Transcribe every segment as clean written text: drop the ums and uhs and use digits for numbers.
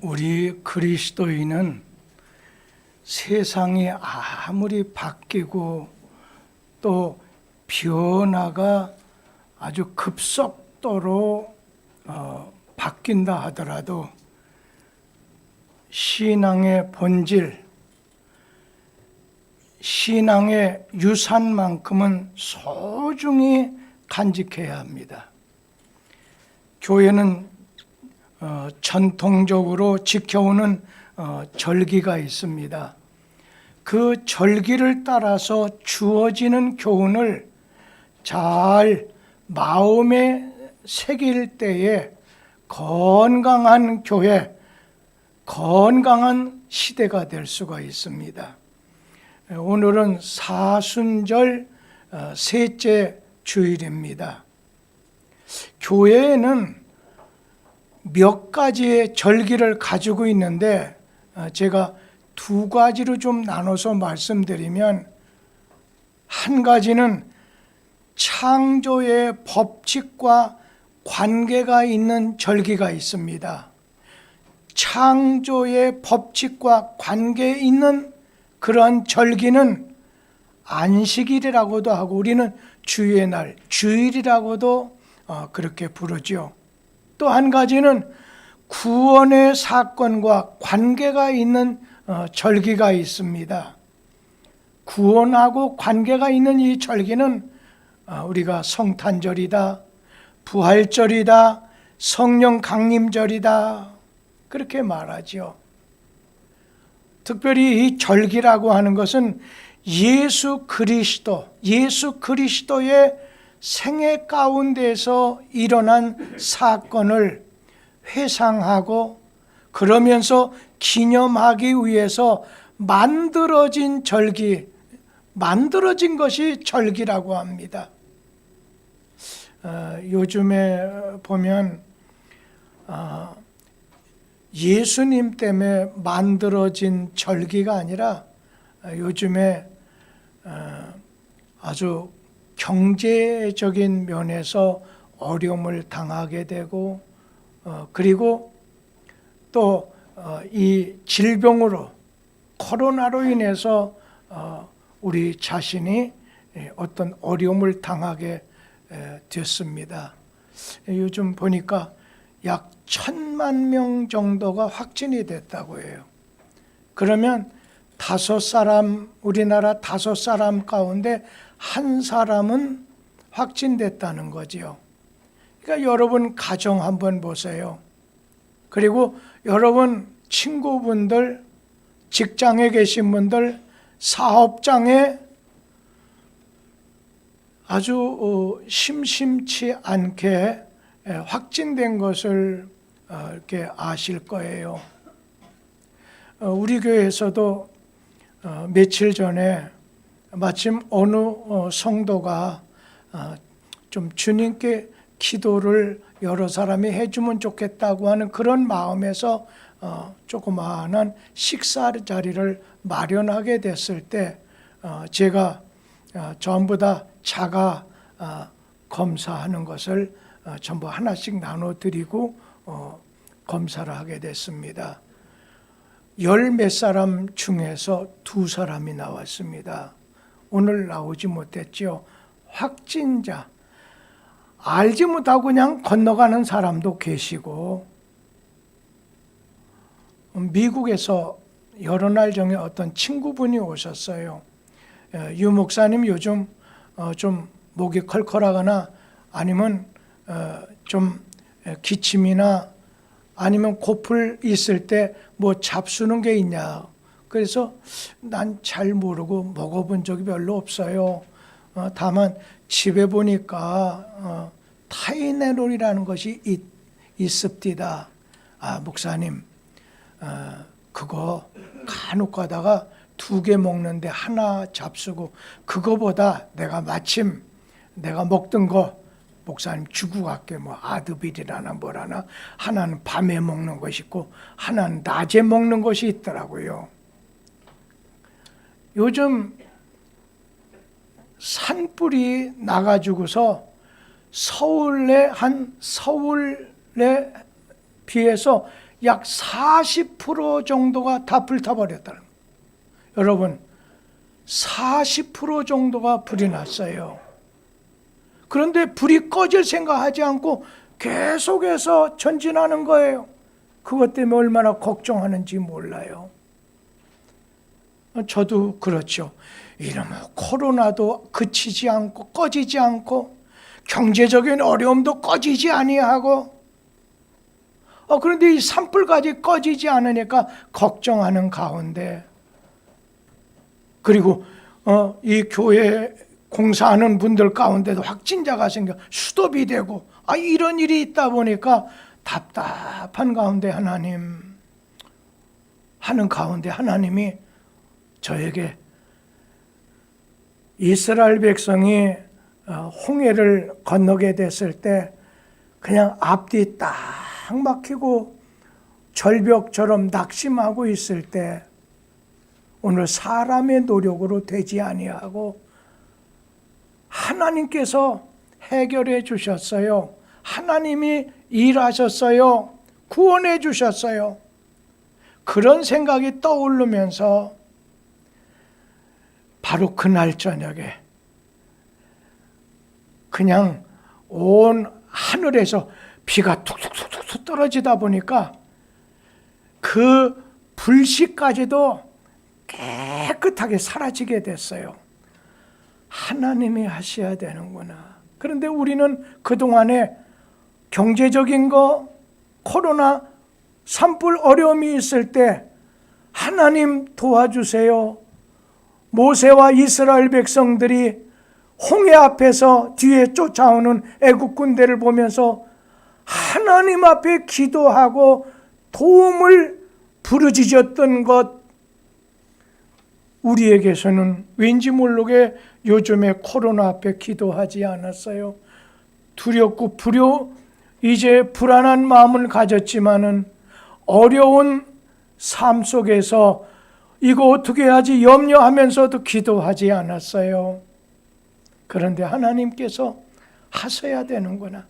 우리 그리스도인은 세상이 아무리 바뀌고 또 변화가 아주 급속도로 바뀐다 하더라도 신앙의 본질, 신앙의 유산만큼은 소중히 간직해야 합니다. 교회는 전통적으로 지켜오는 절기가 있습니다. 그 절기를 따라서 주어지는 교훈을 잘 마음에 새길 때에 건강한 교회, 건강한 시대가 될 수가 있습니다. 오늘은 사순절 셋째 주일입니다. 교회에는 몇 가지의 절기를 가지고 있는데 제가 두 가지로 좀 나눠서 말씀드리면, 한 가지는 창조의 법칙과 관계가 있는 절기가 있습니다. 창조의 법칙과 관계 있는 그러한 절기는 안식일이라고도 하고 우리는 주의 날, 주일이라고도 그렇게 부르죠. 또 한 가지는 구원의 사건과 관계가 있는 절기가 있습니다. 구원하고 관계가 있는 이 절기는 우리가 성탄절이다, 부활절이다, 성령 강림절이다 그렇게 말하죠. 특별히 이 절기라고 하는 것은 예수 그리스도의 생애 가운데서 일어난 사건을 회상하고 그러면서 기념하기 위해서 만들어진 절기, 만들어진 것이 절기라고 합니다. 요즘에 보면 예수님 때문에 만들어진 절기가 아니라 요즘에 아주 경제적인 면에서 어려움을 당하게 되고 그리고 또 이 질병으로 코로나로 인해서 우리 자신이 어떤 어려움을 당하게 됐습니다. 요즘 보니까 약 1,000만 명 정도가 확진이 됐다고 해요. 그러면 우리나라 5사람 가운데 1사람은 확진됐다는 거지요. 그러니까 여러분 가정 한번 보세요. 그리고 여러분 친구분들, 직장에 계신 분들, 사업장에 아주 심심치 않게 확진된 것을 이렇게 아실 거예요. 우리 교회에서도 며칠 전에 마침 어느 성도가 좀 주님께 기도를 여러 사람이 해주면 좋겠다고 하는 그런 마음에서 조그마한 식사 자리를 마련하게 됐을 때 제가 전부 다 자가 검사하는 것을 전부 하나씩 나눠드리고 검사를 하게 됐습니다. 10몇 사람 중에서 2사람이 나왔습니다. 오늘 나오지 못했죠. 확진자, 알지 못하고 그냥 건너가는 사람도 계시고, 미국에서 여러 날 전에 어떤 친구분이 오셨어요. 유 목사님 요즘 좀 목이 컬컬하거나 아니면 좀 기침이나 아니면 고플 있을 때 뭐 잡수는 게 있냐. 그래서 난 잘 모르고 먹어본 적이 별로 없어요. 다만 집에 보니까 타이레놀이라는 것이 있습니다. 목사님 그거 간혹 가다가 2개 먹는데 하나 잡수고 그거보다 마침 내가 먹던 거 목사님 주고 갈게. 뭐 아드빌이라나 뭐라나, 하나는 밤에 먹는 것이 있고 하나는 낮에 먹는 것이 있더라고요. 요즘 산불이 나가지고서 서울에 비해서 약 40% 정도가 다 불타버렸다는 거예요. 여러분, 40% 정도가 불이 났어요. 그런데 불이 꺼질 생각하지 않고 계속해서 전진하는 거예요. 그것 때문에 얼마나 걱정하는지 몰라요. 저도 그렇죠. 이러면 코로나도 그치지 않고 꺼지지 않고 경제적인 어려움도 꺼지지 아니하고 그런데 이 산불까지 꺼지지 않으니까 걱정하는 가운데, 그리고 이 교회 공사하는 분들 가운데도 확진자가 생겨 수도비 되고 이런 일이 있다 보니까 답답한 가운데 하나님 하는 가운데 하나님이 저에게 이스라엘 백성이 홍해를 건너게 됐을 때 그냥 앞뒤 딱 막히고 절벽처럼 낙심하고 있을 때 오늘 사람의 노력으로 되지 아니하고 하나님께서 해결해 주셨어요. 하나님이 일하셨어요. 구원해 주셨어요. 그런 생각이 떠오르면서 바로 그날 저녁에 그냥 온 하늘에서 비가 툭툭툭툭 떨어지다 보니까 그 불씨까지도 깨끗하게 사라지게 됐어요. 하나님이 하셔야 되는구나. 그런데 우리는 그동안에 경제적인 거, 코로나, 산불 어려움이 있을 때 하나님 도와주세요. 모세와 이스라엘 백성들이 홍해 앞에서 뒤에 쫓아오는 애국 군대를 보면서 하나님 앞에 기도하고 도움을 부르짖었던 것, 우리에게서는 왠지 모르게 요즘에 코로나 앞에 기도하지 않았어요. 두렵고 이제 불안한 마음을 가졌지만은 어려운 삶 속에서 이거 어떻게 하지 염려하면서도 기도하지 않았어요. 그런데 하나님께서 하셔야 되는구나.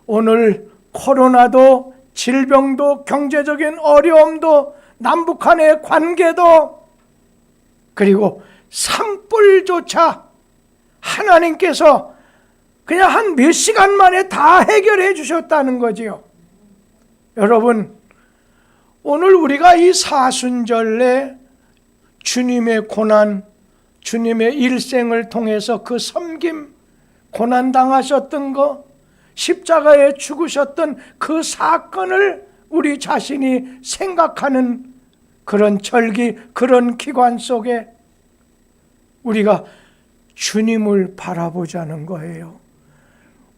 오늘 코로나도 질병도 경제적인 어려움도 남북한의 관계도 그리고 산불조차 하나님께서 그냥 한 몇 시간 만에 다 해결해 주셨다는 거지요. 여러분, 오늘 우리가 이 사순절에 주님의 고난, 주님의 일생을 통해서 그 섬김, 고난당하셨던 거, 십자가에 죽으셨던 그 사건을 우리 자신이 생각하는 그런 절기, 그런 기관 속에 우리가 주님을 바라보자는 거예요.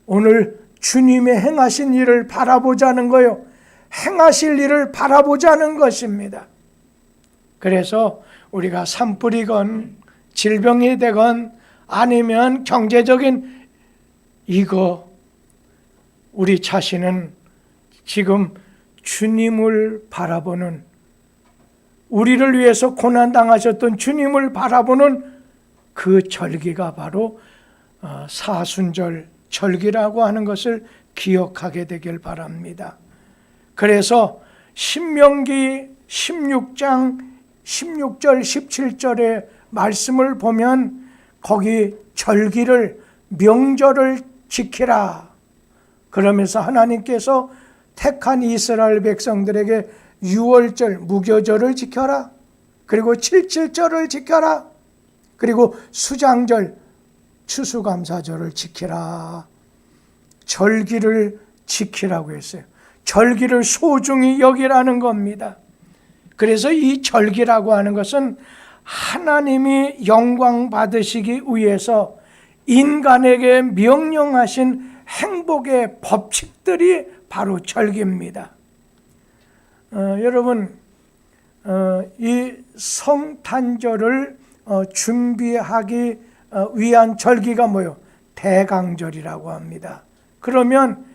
오늘 주님의 행하신 일을 바라보자는 거예요. 행하실 일을 바라보자는 것입니다. 그래서 우리가 산불이건 질병이 되건 아니면 경제적인 이거, 우리 자신은 지금 주님을 바라보는, 우리를 위해서 고난당하셨던 주님을 바라보는 그 절기가 바로 사순절 절기라고 하는 것을 기억하게 되길 바랍니다. 그래서 신명기 16장 16절 17절의 말씀을 보면 거기 절기를, 명절을 지키라 그러면서 하나님께서 택한 이스라엘 백성들에게 6월절 무교절을 지켜라, 그리고 77절을 지켜라, 그리고 수장절 추수감사절을 지키라. 절기를 지키라고 했어요. 절기를 소중히 여기라는 겁니다. 그래서 이 절기라고 하는 것은 하나님이 영광 받으시기 위해서 인간에게 명령하신 행복의 법칙들이 바로 절기입니다. 여러분, 이 성탄절을 준비하기 위한 절기가 뭐예요? 대강절이라고 합니다. 그러면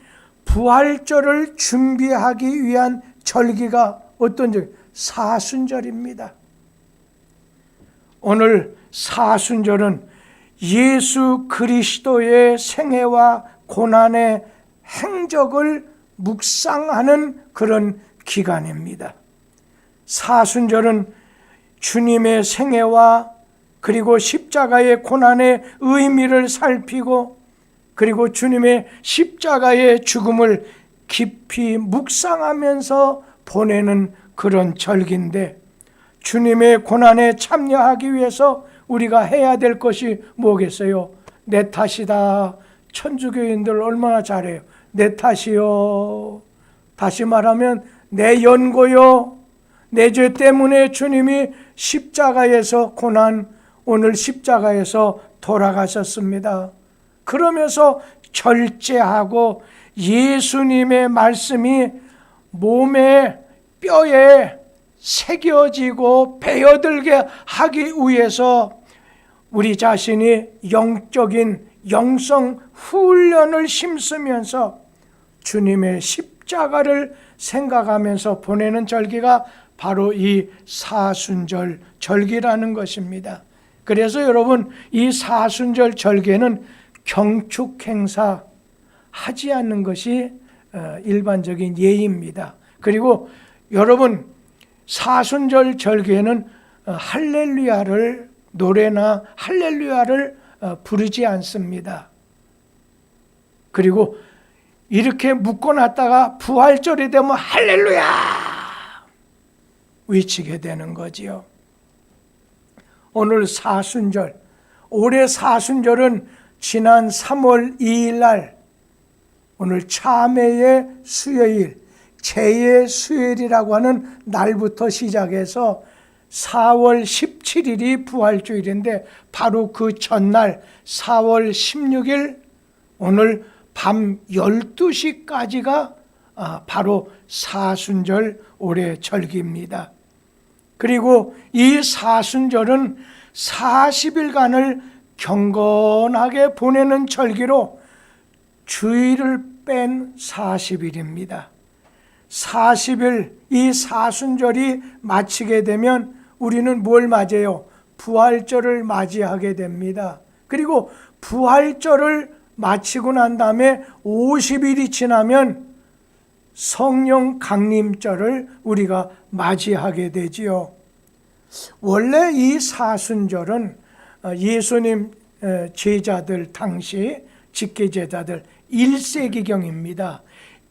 부활절을 준비하기 위한 절기가 어떤 절기? 사순절입니다. 오늘 사순절은 예수 그리스도의 생애와 고난의 행적을 묵상하는 그런 기간입니다. 사순절은 주님의 생애와 그리고 십자가의 고난의 의미를 살피고 그리고 주님의 십자가의 죽음을 깊이 묵상하면서 보내는 그런 절기인데, 주님의 고난에 참여하기 위해서 우리가 해야 될 것이 뭐겠어요? 내 탓이다. 천주교인들 얼마나 잘해요. 내 탓이요. 다시 말하면 내 연고요. 내 죄 때문에 주님이 십자가에서 고난, 오늘 십자가에서 돌아가셨습니다. 그러면서 절제하고 예수님의 말씀이 몸에 뼈에 새겨지고 배어들게 하기 위해서 우리 자신이 영적인 영성 훈련을 힘쓰면서 주님의 십자가를 생각하면서 보내는 절기가 바로 이 사순절 절기라는 것입니다. 그래서 여러분, 이 사순절 절기는 경축 행사 하지 않는 것이 일반적인 예입니다. 그리고 여러분, 사순절 절기에는 할렐루야를 노래나 할렐루야를 부르지 않습니다. 그리고 이렇게 묶어놨다가 부활절이 되면 할렐루야 외치게 되는 거지요. 오늘 사순절, 올해 사순절은 지난 3월 2일 날, 오늘 참회의 수요일, 제의 수요일이라고 하는 날부터 시작해서 4월 17일이 부활주일인데, 바로 그 전날 4월 16일 오늘 밤 12시까지가 바로 사순절 올해 절기입니다. 그리고 이 사순절은 40일간을 경건하게 보내는 절기로 주일을 뺀 40일입니다. 40일 이 사순절이 마치게 되면 우리는 뭘 맞이해요? 부활절을 맞이하게 됩니다. 그리고 부활절을 마치고 난 다음에 50일이 지나면 성령 강림절을 우리가 맞이하게 되지요. 원래 이 사순절은 예수님 제자들 당시 직계제자들 1세기경입니다.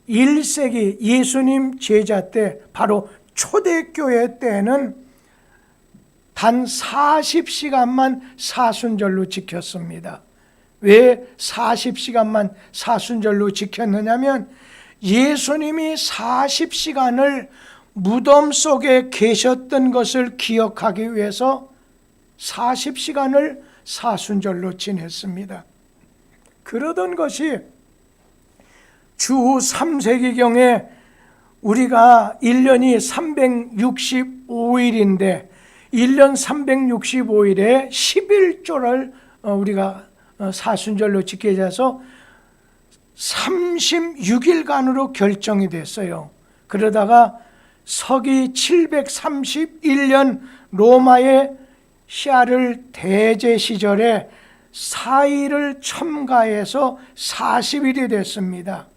1세기 예수님 제자 때, 바로 초대교회 때는 단 40시간만 사순절로 지켰습니다. 왜 40시간만 사순절로 지켰느냐면, 예수님이 40시간을 무덤 속에 계셨던 것을 기억하기 위해서 40시간을 사순절로 지냈습니다. 그러던 것이 주 3세기경에 우리가 1년이 365일인데 1년 365일에 11조를 우리가 사순절로 지키게 돼서 36일간으로 결정이 됐어요. 그러다가 서기 731년 로마의 샤를 대제 시절에 4일을 첨가해서 40일이 됐습니다.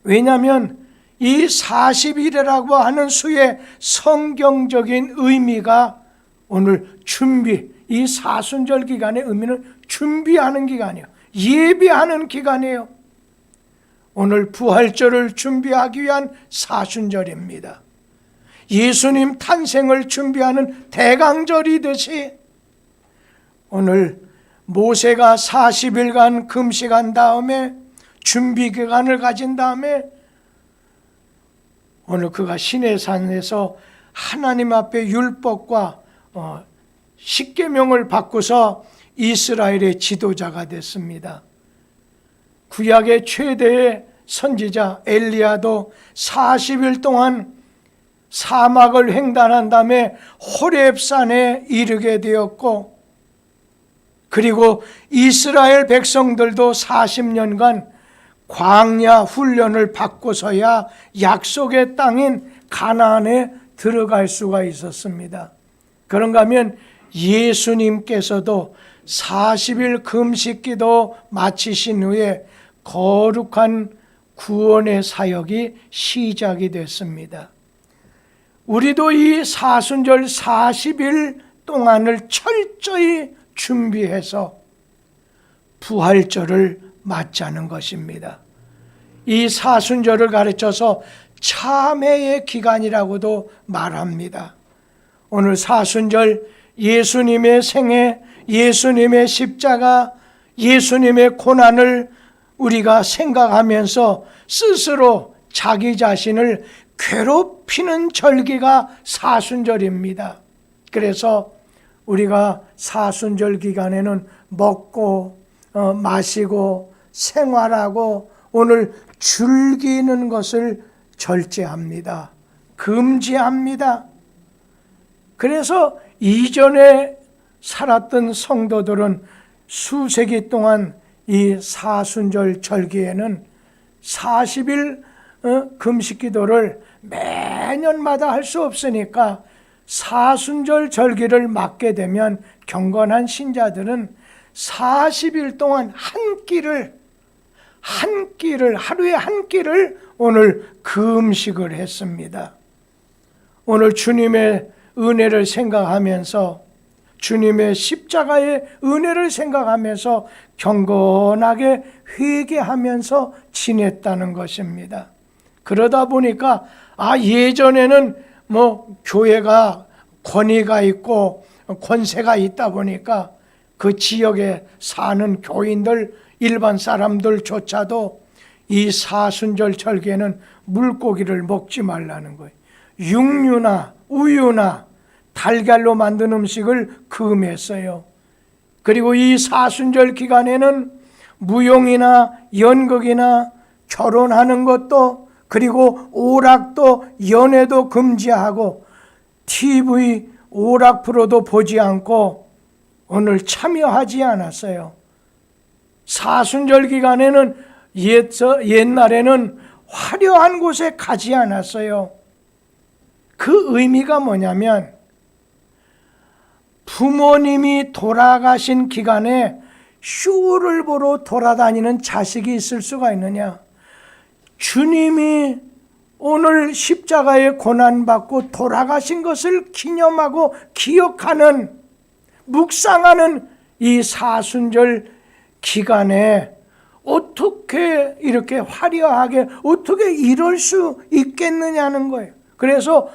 왜냐하면 이 40일이라고 하는 수의 성경적인 의미가 오늘 준비, 이 사순절 기간의 의미는 준비하는 기간이에요. 예비하는 기간이에요. 오늘 부활절을 준비하기 위한 사순절입니다. 예수님 탄생을 준비하는 대강절이듯이 오늘 모세가 40일간 금식한 다음에 준비 기간을 가진 다음에 오늘 그가 시내산에서 하나님 앞에 율법과 십계명을 받고서 이스라엘의 지도자가 됐습니다. 구약의 최대의 선지자 엘리야도 40일 동안 사막을 횡단한 다음에 호렙산에 이르게 되었고, 그리고 이스라엘 백성들도 40년간 광야 훈련을 받고서야 약속의 땅인 가나안에 들어갈 수가 있었습니다. 그런가 하면 예수님께서도 40일 금식기도 마치신 후에 거룩한 구원의 사역이 시작이 됐습니다. 우리도 이 사순절 40일 동안을 철저히 준비해서 부활절을 맞자는 것입니다. 이 사순절을 가르쳐서 참회의 기간이라고도 말합니다. 오늘 사순절 예수님의 생애, 예수님의 십자가, 예수님의 고난을 우리가 생각하면서 스스로 자기 자신을 괴롭히는 절기가 사순절입니다. 그래서 우리가 사순절 기간에는 먹고 마시고 생활하고 오늘 즐기는 것을 절제합니다. 금지합니다. 그래서 이전에 살았던 성도들은 수세기 동안 이 사순절 절기에는 40일 금식 기도를 매년마다 할 수 없으니까 사순절 절기를 맞게 되면 경건한 신자들은 40일 동안 하루에 한 끼를 오늘 금식을 했습니다. 오늘 주님의 은혜를 생각하면서 주님의 십자가의 은혜를 생각하면서 경건하게 회개하면서 지냈다는 것입니다. 그러다 보니까 예전에는 교회가 권위가 있고 권세가 있다 보니까 그 지역에 사는 교인들, 일반 사람들조차도 이 사순절 절기에는 물고기를 먹지 말라는 거예요. 육류나 우유나 달걀로 만든 음식을 금했어요. 그리고 이 사순절 기간에는 무용이나 연극이나 결혼하는 것도, 그리고 오락도 연애도 금지하고 TV 오락 프로도 보지 않고 오늘 참여하지 않았어요. 사순절 기간에는 옛날에는 화려한 곳에 가지 않았어요. 그 의미가 뭐냐면 부모님이 돌아가신 기간에 쇼를 보러 돌아다니는 자식이 있을 수가 있느냐? 주님이 오늘 십자가에 고난받고 돌아가신 것을 기념하고 기억하는, 묵상하는 이 사순절 기간에 어떻게 이렇게 화려하게 어떻게 이럴 수 있겠느냐는 거예요. 그래서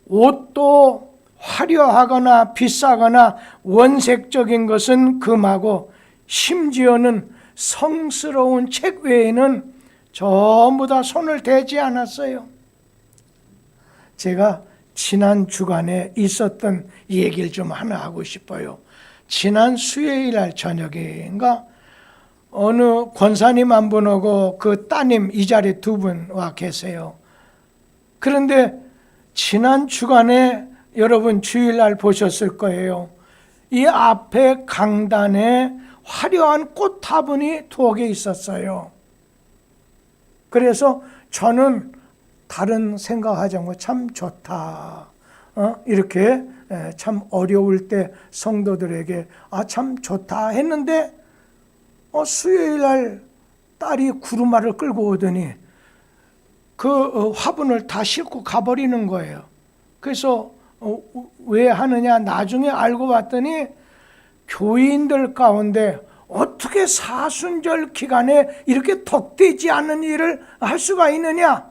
옷도 화려하거나 비싸거나 원색적인 것은 금하고 심지어는 성스러운 책 외에는 전부 다 손을 대지 않았어요. 제가 지난 주간에 있었던 얘기를 좀 하나 하고 싶어요. 지난 수요일 날 저녁인가 어느 권사님 한 분하고 그 따님 이 자리에 두 분 와 계세요. 그런데 지난 주간에 여러분 주일날 보셨을 거예요. 이 앞에 강단에 화려한 꽃 화분이 두어 개 있었어요. 그래서 저는 다른 생각하지 않고 참 좋다. 이렇게 참 어려울 때 성도들에게 참 좋다 했는데 수요일날 딸이 구루마를 끌고 오더니 그 화분을 다 싣고 가버리는 거예요. 그래서 왜 하느냐 나중에 알고 봤더니 교인들 가운데 어떻게 사순절 기간에 이렇게 덕되지 않은 일을 할 수가 있느냐?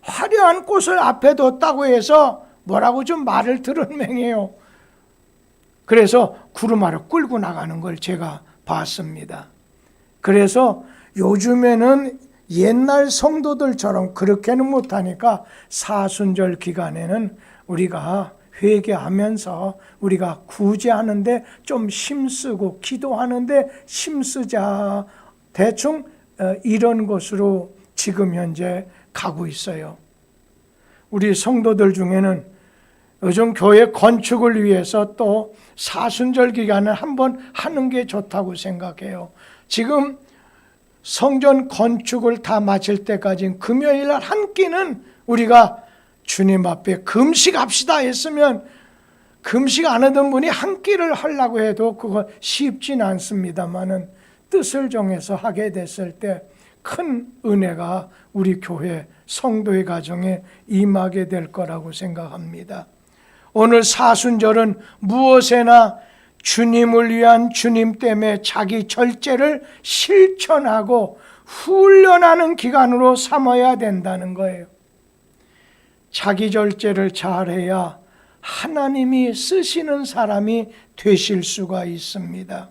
화려한 꽃을 앞에 뒀다고 해서 뭐라고 좀 말을 들은 맹이에요. 그래서 구루마를 끌고 나가는 걸 제가 봤습니다. 그래서 요즘에는 옛날 성도들처럼 그렇게는 못하니까 사순절 기간에는 우리가 회개하면서 우리가 구제하는데 좀 힘쓰고 기도하는데 힘쓰자. 대충 이런 것으로 지금 현재 가고 있어요. 우리 성도들 중에는 요즘 교회 건축을 위해서 또 사순절 기간을 한번 하는 게 좋다고 생각해요. 지금 성전 건축을 다 마칠 때까지 금요일 날 한 끼는 우리가 주님 앞에 금식합시다 했으면 금식 안 하던 분이 한 끼를 하려고 해도 그거 쉽진 않습니다만은 뜻을 정해서 하게 됐을 때 큰 은혜가 우리 교회 성도의 가정에 임하게 될 거라고 생각합니다. 오늘 사순절은 무엇에나 주님을 위한, 주님 때문에 자기 절제를 실천하고 훈련하는 기간으로 삼아야 된다는 거예요. 자기 절제를 잘해야 하나님이 쓰시는 사람이 되실 수가 있습니다.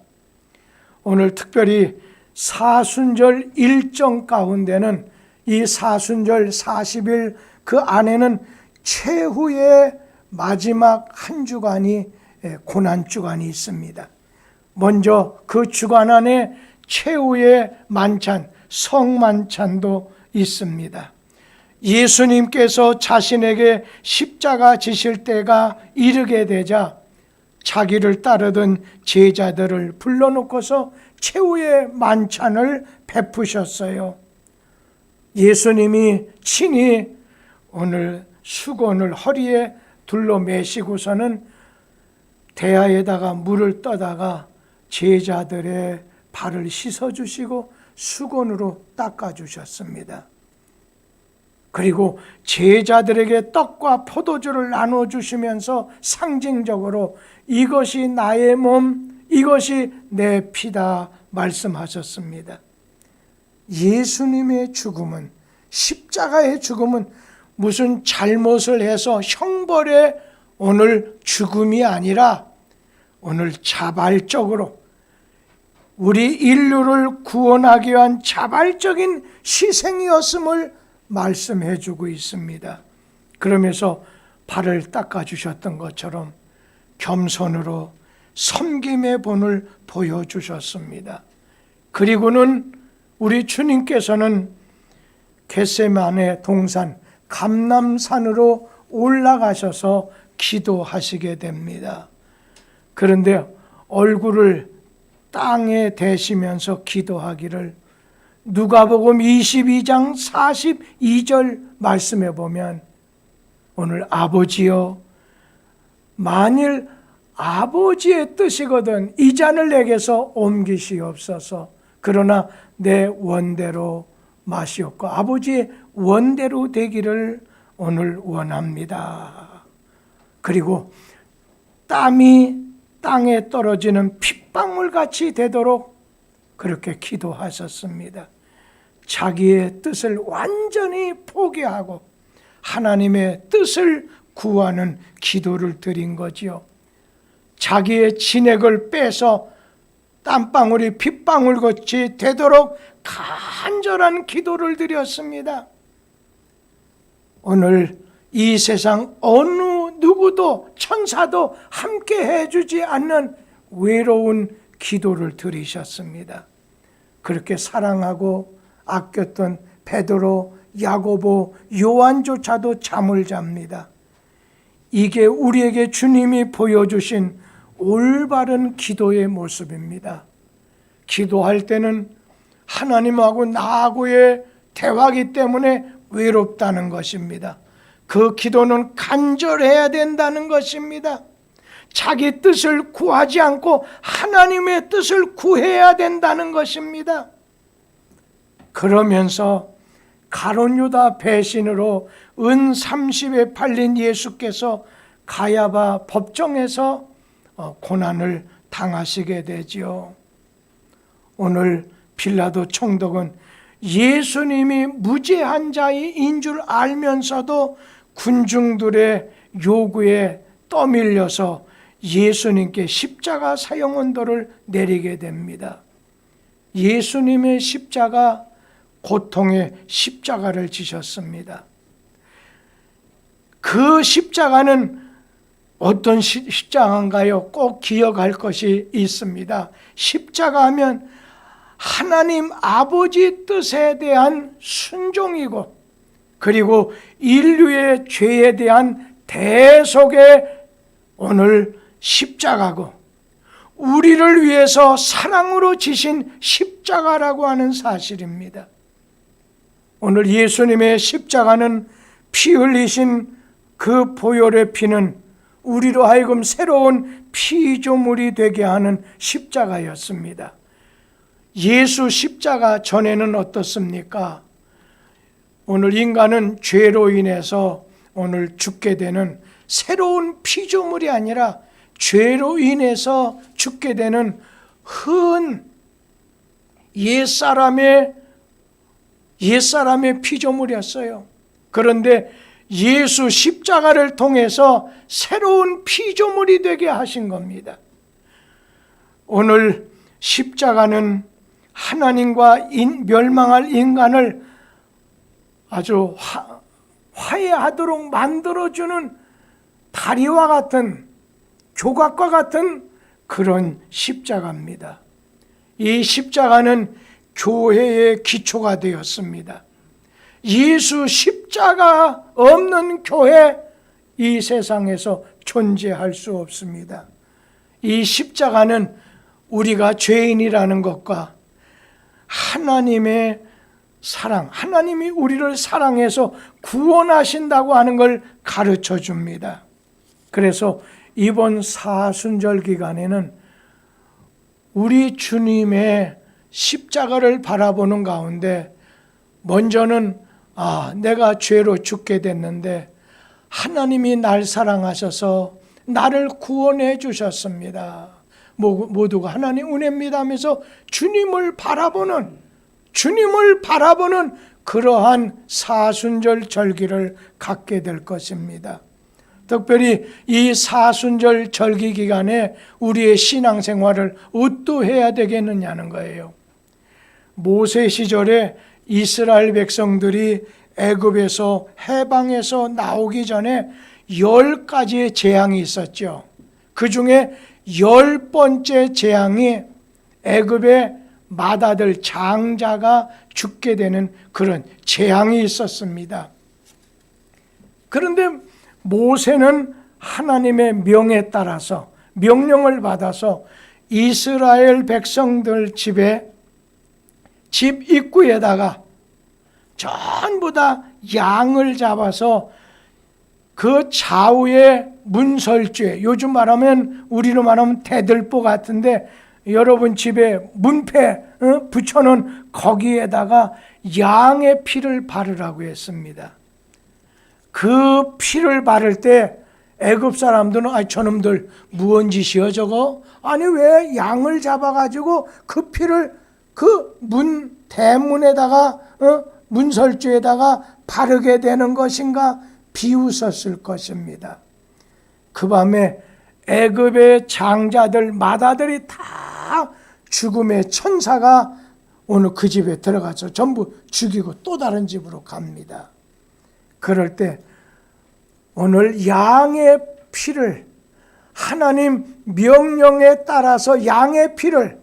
오늘 특별히 사순절 일정 가운데는 이 사순절 40일 그 안에는 최후의 마지막 한 주간이 고난주간이 있습니다. 먼저 그 주간 안에 최후의 만찬, 성만찬도 있습니다. 예수님께서 자신에게 십자가 지실 때가 이르게 되자 자기를 따르던 제자들을 불러놓고서 최후의 만찬을 베푸셨어요. 예수님이 친히 오늘 수건을 허리에 둘러 매시고서는 대야에다가 물을 떠다가 제자들의 발을 씻어주시고 수건으로 닦아주셨습니다. 그리고 제자들에게 떡과 포도주를 나눠주시면서 상징적으로 이것이 나의 몸, 이것이 내 피다 말씀하셨습니다. 예수님의 죽음은, 십자가의 죽음은 무슨 잘못을 해서 형벌의 오늘 죽음이 아니라 오늘 자발적으로 우리 인류를 구원하기 위한 자발적인 희생이었음을 말씀해 주고 있습니다. 그러면서 발을 닦아주셨던 것처럼 겸손으로 섬김의 본을 보여주셨습니다. 그리고는 우리 주님께서는 겟세마네 동산 감람산으로 올라가셔서 기도하시게 됩니다. 그런데 얼굴을 땅에 대시면서 기도하기를 누가복음 22장 42절 말씀해 보면 오늘 아버지여 만일 아버지의 뜻이거든 이 잔을 내게서 옮기시옵소서. 그러나 내 원대로 마시옵고 아버지의 원대로 되기를 오늘 원합니다. 그리고 땀이 땅에 떨어지는 핏방울같이 되도록 그렇게 기도하셨습니다. 자기의 뜻을 완전히 포기하고 하나님의 뜻을 구하는 기도를 드린 거지요. 자기의 진액을 빼서 땀방울이 핏방울같이 되도록 간절한 기도를 드렸습니다. 오늘 이 세상 어느 누구도 천사도 함께 해주지 않는 외로운 기도를 드리셨습니다. 그렇게 사랑하고 아꼈던 베드로, 야고보, 요한조차도 잠을 잡니다. 이게 우리에게 주님이 보여주신 올바른 기도의 모습입니다. 기도할 때는 하나님하고 나하고의 대화이기 때문에 외롭다는 것입니다. 그 기도는 간절해야 된다는 것입니다. 자기 뜻을 구하지 않고 하나님의 뜻을 구해야 된다는 것입니다. 그러면서 가룟 유다 배신으로 은 30에 팔린 예수께서 가야바 법정에서 고난을 당하시게 되지요. 오늘 빌라도 총독은 예수님이 무죄한 자인 줄 알면서도 군중들의 요구에 떠밀려서 예수님께 십자가 사형 언도를 내리게 됩니다. 예수님의 십자가, 고통의 십자가를 지셨습니다. 그 십자가는 어떤 십자가인가요? 꼭 기억할 것이 있습니다. 십자가 하면 하나님 아버지 뜻에 대한 순종이고 그리고 인류의 죄에 대한 대속의 오늘 십자가고 우리를 위해서 사랑으로 지신 십자가라고 하는 사실입니다. 오늘 예수님의 십자가는 피 흘리신 그 보혈의 피는 우리로 하여금 새로운 피조물이 되게 하는 십자가였습니다. 예수 십자가 전에는 어떻습니까? 오늘 인간은 죄로 인해서 오늘 죽게 되는 새로운 피조물이 아니라 죄로 인해서 죽게 되는 흔 옛사람의 피조물이었어요. 그런데 예수 십자가를 통해서 새로운 피조물이 되게 하신 겁니다. 오늘 십자가는 하나님과 멸망할 인간을 아주 화해하도록 만들어주는 다리와 같은, 조각과 같은 그런 십자가입니다. 이 십자가는 교회의 기초가 되었습니다. 예수 십자가 없는 교회, 이 세상에서 존재할 수 없습니다. 이 십자가는 우리가 죄인이라는 것과 하나님의 사랑, 하나님이 우리를 사랑해서 구원하신다고 하는 걸 가르쳐 줍니다. 그래서 이번 사순절 기간에는 우리 주님의 십자가를 바라보는 가운데 먼저는 내가 죄로 죽게 됐는데 하나님이 날 사랑하셔서 나를 구원해 주셨습니다. 모두가 하나님 은혜입니다 하면서 주님을 바라보는 그러한 사순절 절기를 갖게 될 것입니다. 특별히 이 사순절 절기 기간에 우리의 신앙생활을 어떠해야 되겠느냐는 거예요. 모세 시절에 이스라엘 백성들이 애굽에서 해방에서 나오기 전에 10가지의 재앙이 있었죠. 그 중에 10번째 재앙이 애굽의 맏아들 장자가 죽게 되는 그런 재앙이 있었습니다. 그런데 모세는 하나님의 명에 따라서 명령을 받아서 이스라엘 백성들 집 입구에다가 전부 다 양을 잡아서 그 좌우에 문설주에, 요즘 말하면 우리로 말하면 대들보 같은데 여러분 집에 문패 붙여놓은 거기에다가 양의 피를 바르라고 했습니다. 그 피를 바를 때 애굽 사람들은 저놈들 무언 짓이여 저거? 아니 왜 양을 잡아가지고 그 피를 그 대문에다가 문설주에다가 바르게 되는 것인가 비웃었을 것입니다. 그 밤에 애굽의 장자들 맏아들이 다 죽음의 천사가 오늘 그 집에 들어가서 전부 죽이고 또 다른 집으로 갑니다. 그럴 때 오늘 양의 피를 하나님 명령에 따라서 양의 피를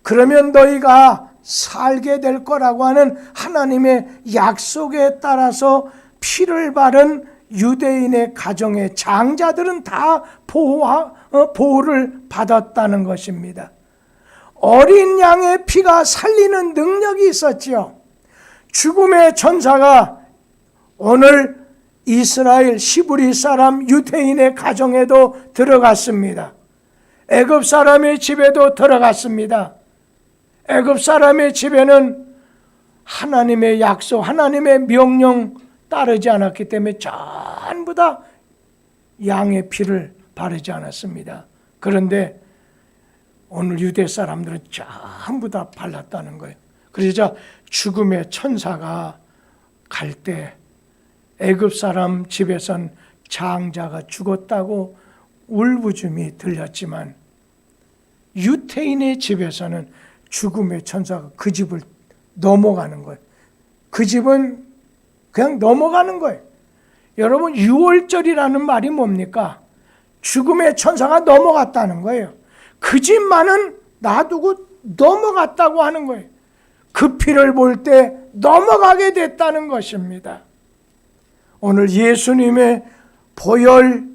그러면 너희가 살게 될 거라고 하는 하나님의 약속에 따라서 피를 바른 유대인의 가정의 장자들은 다 보호를 받았다는 것입니다. 어린 양의 피가 살리는 능력이 있었지요. 죽음의 천사가 오늘 이스라엘 시브리 사람 유대인의 가정에도 들어갔습니다. 애굽 사람의 집에도 들어갔습니다. 애굽 사람의 집에는 하나님의 약속, 하나님의 명령 따르지 않았기 때문에 전부 다 양의 피를 바르지 않았습니다. 그런데 오늘 유대 사람들은 전부 다 발랐다는 거예요. 그러자 죽음의 천사가 갈 때 애굽 사람 집에선 장자가 죽었다고 울부짖음이 들렸지만 유대인의 집에서는 죽음의 천사가 그 집을 넘어가는 거예요. 그 집은 그냥 넘어가는 거예요. 여러분 6월절이라는 말이 뭡니까? 죽음의 천사가 넘어갔다는 거예요. 그 집만은 놔두고 넘어갔다고 하는 거예요. 그 피를 볼 때 넘어가게 됐다는 것입니다. 오늘 예수님의 보혈,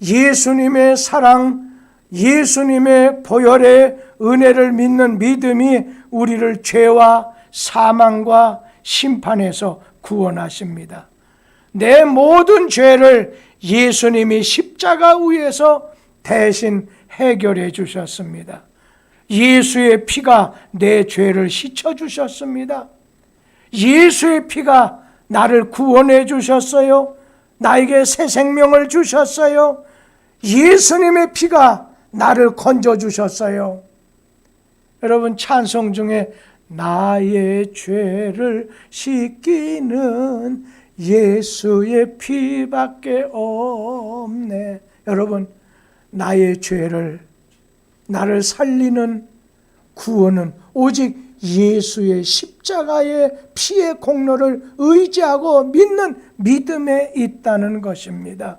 예수님의 사랑, 예수님의 보혈의 은혜를 믿는 믿음이 우리를 죄와 사망과 심판에서 구원하십니다. 내 모든 죄를 예수님이 십자가 위에서 대신 해결해 주셨습니다. 예수의 피가 내 죄를 씻어주셨습니다. 예수의 피가 나를 구원해 주셨어요. 나에게 새 생명을 주셨어요. 예수님의 피가 나를 건져 주셨어요. 여러분, 찬송 중에 나의 죄를 씻기는 예수의 피밖에 없네. 여러분, 나의 죄를, 나를 살리는 구원은 오직 예수의 십자가의 피의 공로를 의지하고 믿는 믿음에 있다는 것입니다.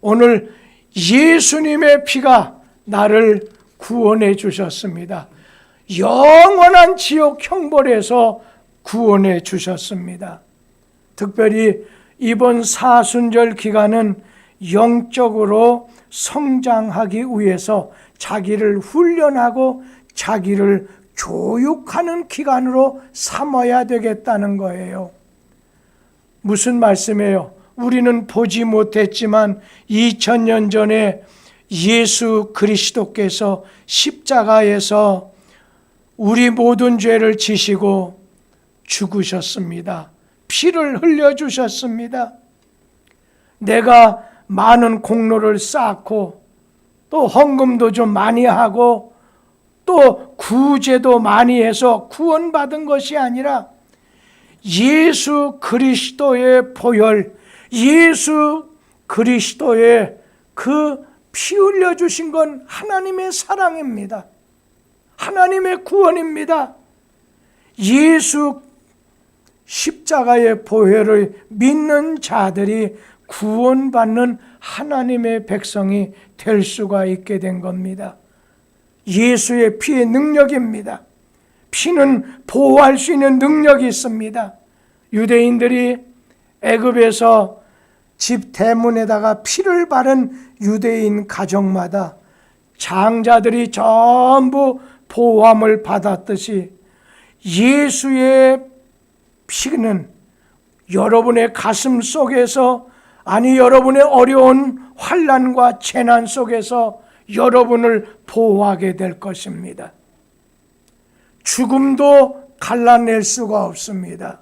오늘 예수님의 피가 나를 구원해 주셨습니다. 영원한 지옥 형벌에서 구원해 주셨습니다. 특별히 이번 사순절 기간은 영적으로 성장하기 위해서 자기를 훈련하고 자기를 교육하는 기간으로 삼아야 되겠다는 거예요. 무슨 말씀이에요? 우리는 보지 못했지만 2000년 전에 예수 그리스도께서 십자가에서 우리 모든 죄를 지시고 죽으셨습니다. 피를 흘려주셨습니다. 내가 많은 공로를 쌓고 또 헌금도 좀 많이 하고 또 구제도 많이 해서 구원받은 것이 아니라 예수 그리스도의 보혈, 예수 그리스도의 그 피 흘려주신 건 하나님의 사랑입니다. 하나님의 구원입니다. 예수 십자가의 보혈을 믿는 자들이 구원받는 하나님의 백성이 될 수가 있게 된 겁니다. 예수의 피의 능력입니다. 피는 보호할 수 있는 능력이 있습니다. 유대인들이 애굽에서 집 대문에다가 피를 바른 유대인 가정마다 장자들이 전부 보호함을 받았듯이 예수의 피는 여러분의 가슴 속에서, 아니 여러분의 어려운 환난과 재난 속에서 여러분을 보호하게 될 것입니다. 죽음도 갈라낼 수가 없습니다.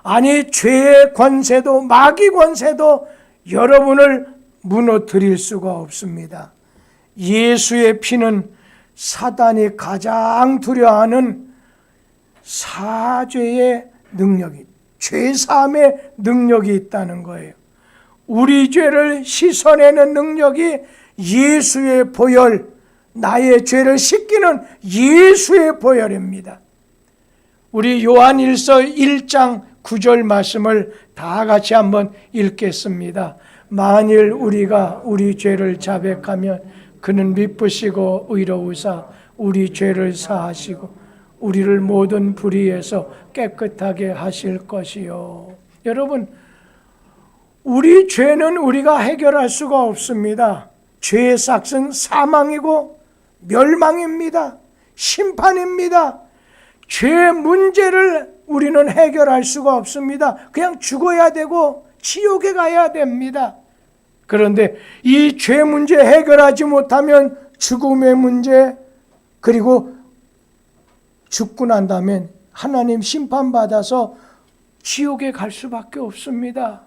아니 죄의 권세도, 마귀 권세도 여러분을 무너뜨릴 수가 없습니다. 예수의 피는 사단이 가장 두려워하는 사죄의 능력이, 죄사함의 능력이 있다는 거예요. 우리 죄를 씻어내는 능력이 예수의 보혈, 나의 죄를 씻기는 예수의 보혈입니다. 우리 요한일서 1장 9절 말씀을 다 같이 한번 읽겠습니다. 만일 우리가 우리 죄를 자백하면 그는 미쁘시고 의로우사 우리 죄를 사하시고 우리를 모든 불의에서 깨끗하게 하실 것이요. 여러분, 우리 죄는 우리가 해결할 수가 없습니다. 죄의 삭은 사망이고 멸망입니다. 심판입니다. 죄의 문제를 우리는 해결할 수가 없습니다. 그냥 죽어야 되고 지옥에 가야 됩니다. 그런데 이 죄 문제 해결하지 못하면 죽음의 문제, 그리고 죽고 난 다음엔 하나님 심판받아서 지옥에 갈 수밖에 없습니다.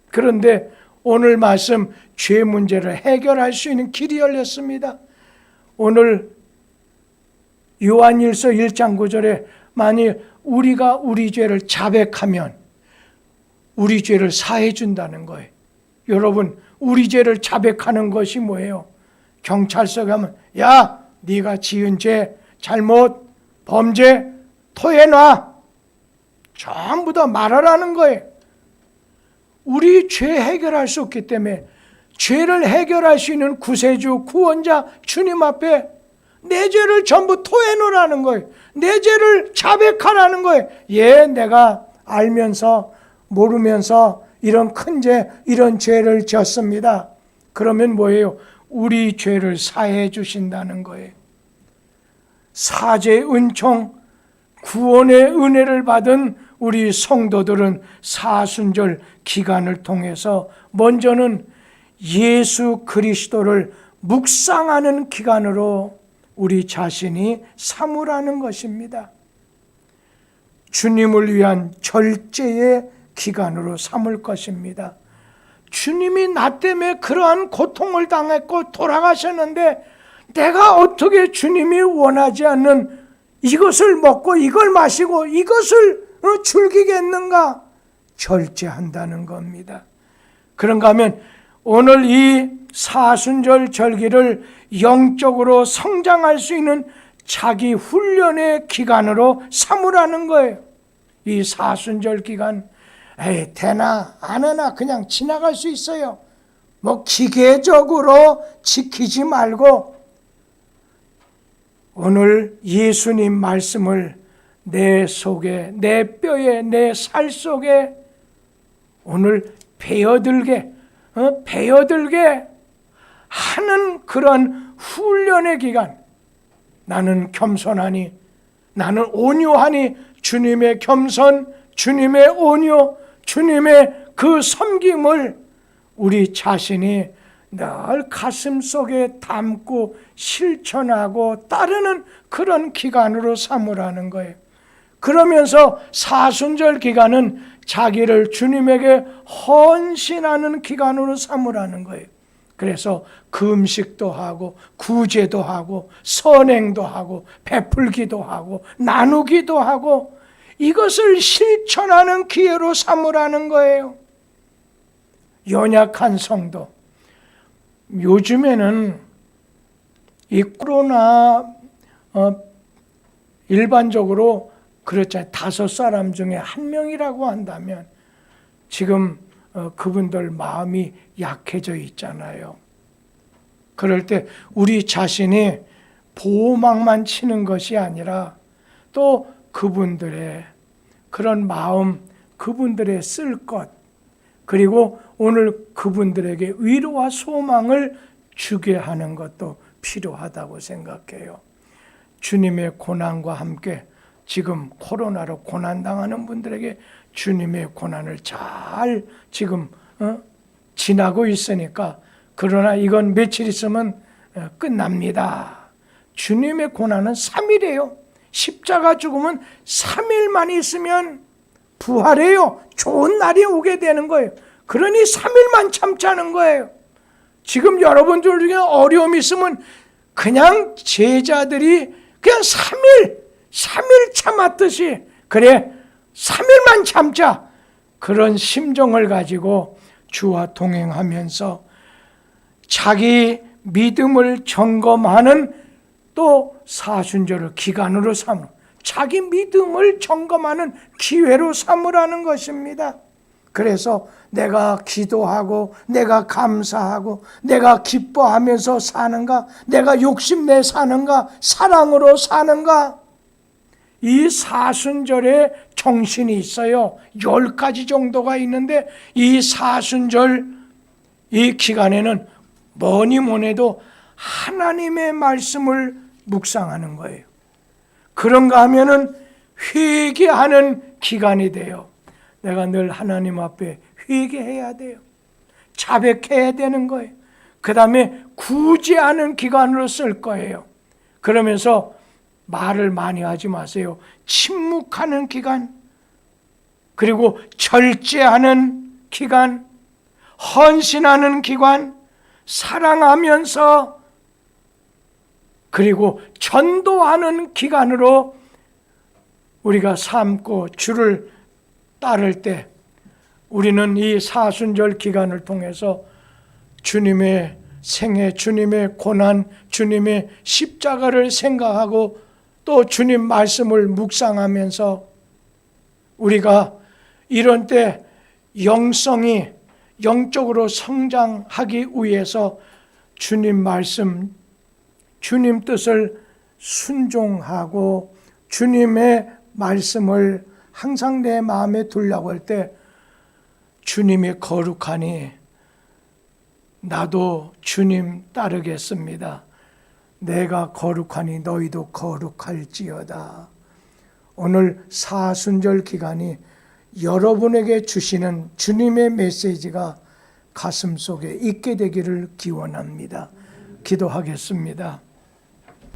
그런데 오늘 말씀, 죄 문제를 해결할 수 있는 길이 열렸습니다. 오늘 요한일서 1장 9절에 만일 우리가 우리 죄를 자백하면 우리 죄를 사해 준다는 거예요. 여러분, 우리 죄를 자백하는 것이 뭐예요? 경찰서 가면 야, 네가 지은 죄, 잘못, 범죄 토해놔. 전부 다 말하라는 거예요. 우리 죄 해결할 수 없기 때문에 죄를 해결할 수 있는 구세주, 구원자 주님 앞에 내 죄를 전부 토해놓으라는 거예요. 내 죄를 자백하라는 거예요. 예, 내가 알면서 모르면서 이런 큰 죄, 이런 죄를 졌습니다. 그러면 뭐예요? 우리 죄를 사해 주신다는 거예요. 사죄의 은총, 구원의 은혜를 받은 우리 성도들은 사순절 기간을 통해서 먼저는 예수 그리스도를 묵상하는 기간으로 우리 자신이 삼으라는 것입니다. 주님을 위한 절제의 기간으로 삼을 것입니다. 주님이 나 때문에 그러한 고통을 당했고 돌아가셨는데 내가 어떻게 주님이 원하지 않는 이것을 먹고 이걸 마시고 이것을 즐기겠는가? 절제한다는 겁니다. 그런가 하면 오늘 이 사순절 절기를 영적으로 성장할 수 있는 자기 훈련의 기간으로 삼으라는 거예요. 이 사순절 기간, 되나 안 하나 그냥 지나갈 수 있어요. 뭐 기계적으로 지키지 말고 오늘 예수님 말씀을 내 속에, 내 뼈에, 내 살 속에 오늘 배어들게 하는 그런 훈련의 기간. 나는 겸손하니, 나는 온유하니, 주님의 겸손, 주님의 온유, 주님의 그 섬김을 우리 자신이 늘 가슴 속에 담고 실천하고 따르는 그런 기간으로 삼으라는 거예요. 그러면서 사순절 기간은 자기를 주님에게 헌신하는 기간으로 삼으라는 거예요. 그래서 금식도 하고 구제도 하고 선행도 하고 베풀기도 하고 나누기도 하고 이것을 실천하는 기회로 삼으라는 거예요. 연약한 성도, 요즘에는 이 코로나 일반적으로 그렇잖아요. 5사람 중에 1명이라고 한다면 지금 그분들 마음이 약해져 있잖아요. 그럴 때 우리 자신이 보호막만 치는 것이 아니라 또 그분들의 그런 마음, 그분들의 쓸 것, 그리고 오늘 그분들에게 위로와 소망을 주게 하는 것도 필요하다고 생각해요. 주님의 고난과 함께 지금 코로나로 고난당하는 분들에게 주님의 고난을 잘 지금 지나고 있으니까, 그러나 이건 며칠 있으면 끝납니다. 주님의 고난은 3일이에요. 십자가 죽으면 3일만 있으면 부활해요. 좋은 날이 오게 되는 거예요. 그러니 3일만 참자는 거예요. 지금 여러분들 중에 어려움이 있으면 그냥 제자들이 그냥 3일 참았듯이, 그래 3일만 참자, 그런 심정을 가지고 주와 동행하면서 자기 믿음을 점검하는 또 사순절을 기간으로 삼으라. 자기 믿음을 점검하는 기회로 삼으라는 것입니다. 그래서 내가 기도하고 내가 감사하고 내가 기뻐하면서 사는가, 내가 욕심내 사는가, 사랑으로 사는가, 이 사순절에 정신이 있어요. 10가지 정도가 있는데 이 사순절 이 기간에는 뭐니 뭐래도 하나님의 말씀을 묵상하는 거예요. 그런가 하면은 회개하는 기간이 돼요. 내가 늘 하나님 앞에 회개해야 돼요. 자백해야 되는 거예요. 그 다음에 구제하는 기간으로 쓸 거예요. 그러면서 말을 많이 하지 마세요. 침묵하는 기간, 그리고 절제하는 기간, 헌신하는 기간, 사랑하면서 그리고 전도하는 기간으로 우리가 삼고 주를 따를 때 우리는 이 사순절 기간을 통해서 주님의 생애, 주님의 고난, 주님의 십자가를 생각하고 또 주님 말씀을 묵상하면서 우리가 이런 때 영성이 영적으로 성장하기 위해서 주님 말씀, 주님 뜻을 순종하고 주님의 말씀을 항상 내 마음에 두려고 할 때 주님이 거룩하니 나도 주님 따르겠습니다. 내가 거룩하니 너희도 거룩할지어다. 오늘 사순절 기간이 여러분에게 주시는 주님의 메시지가 가슴속에 있게 되기를 기원합니다. 기도하겠습니다.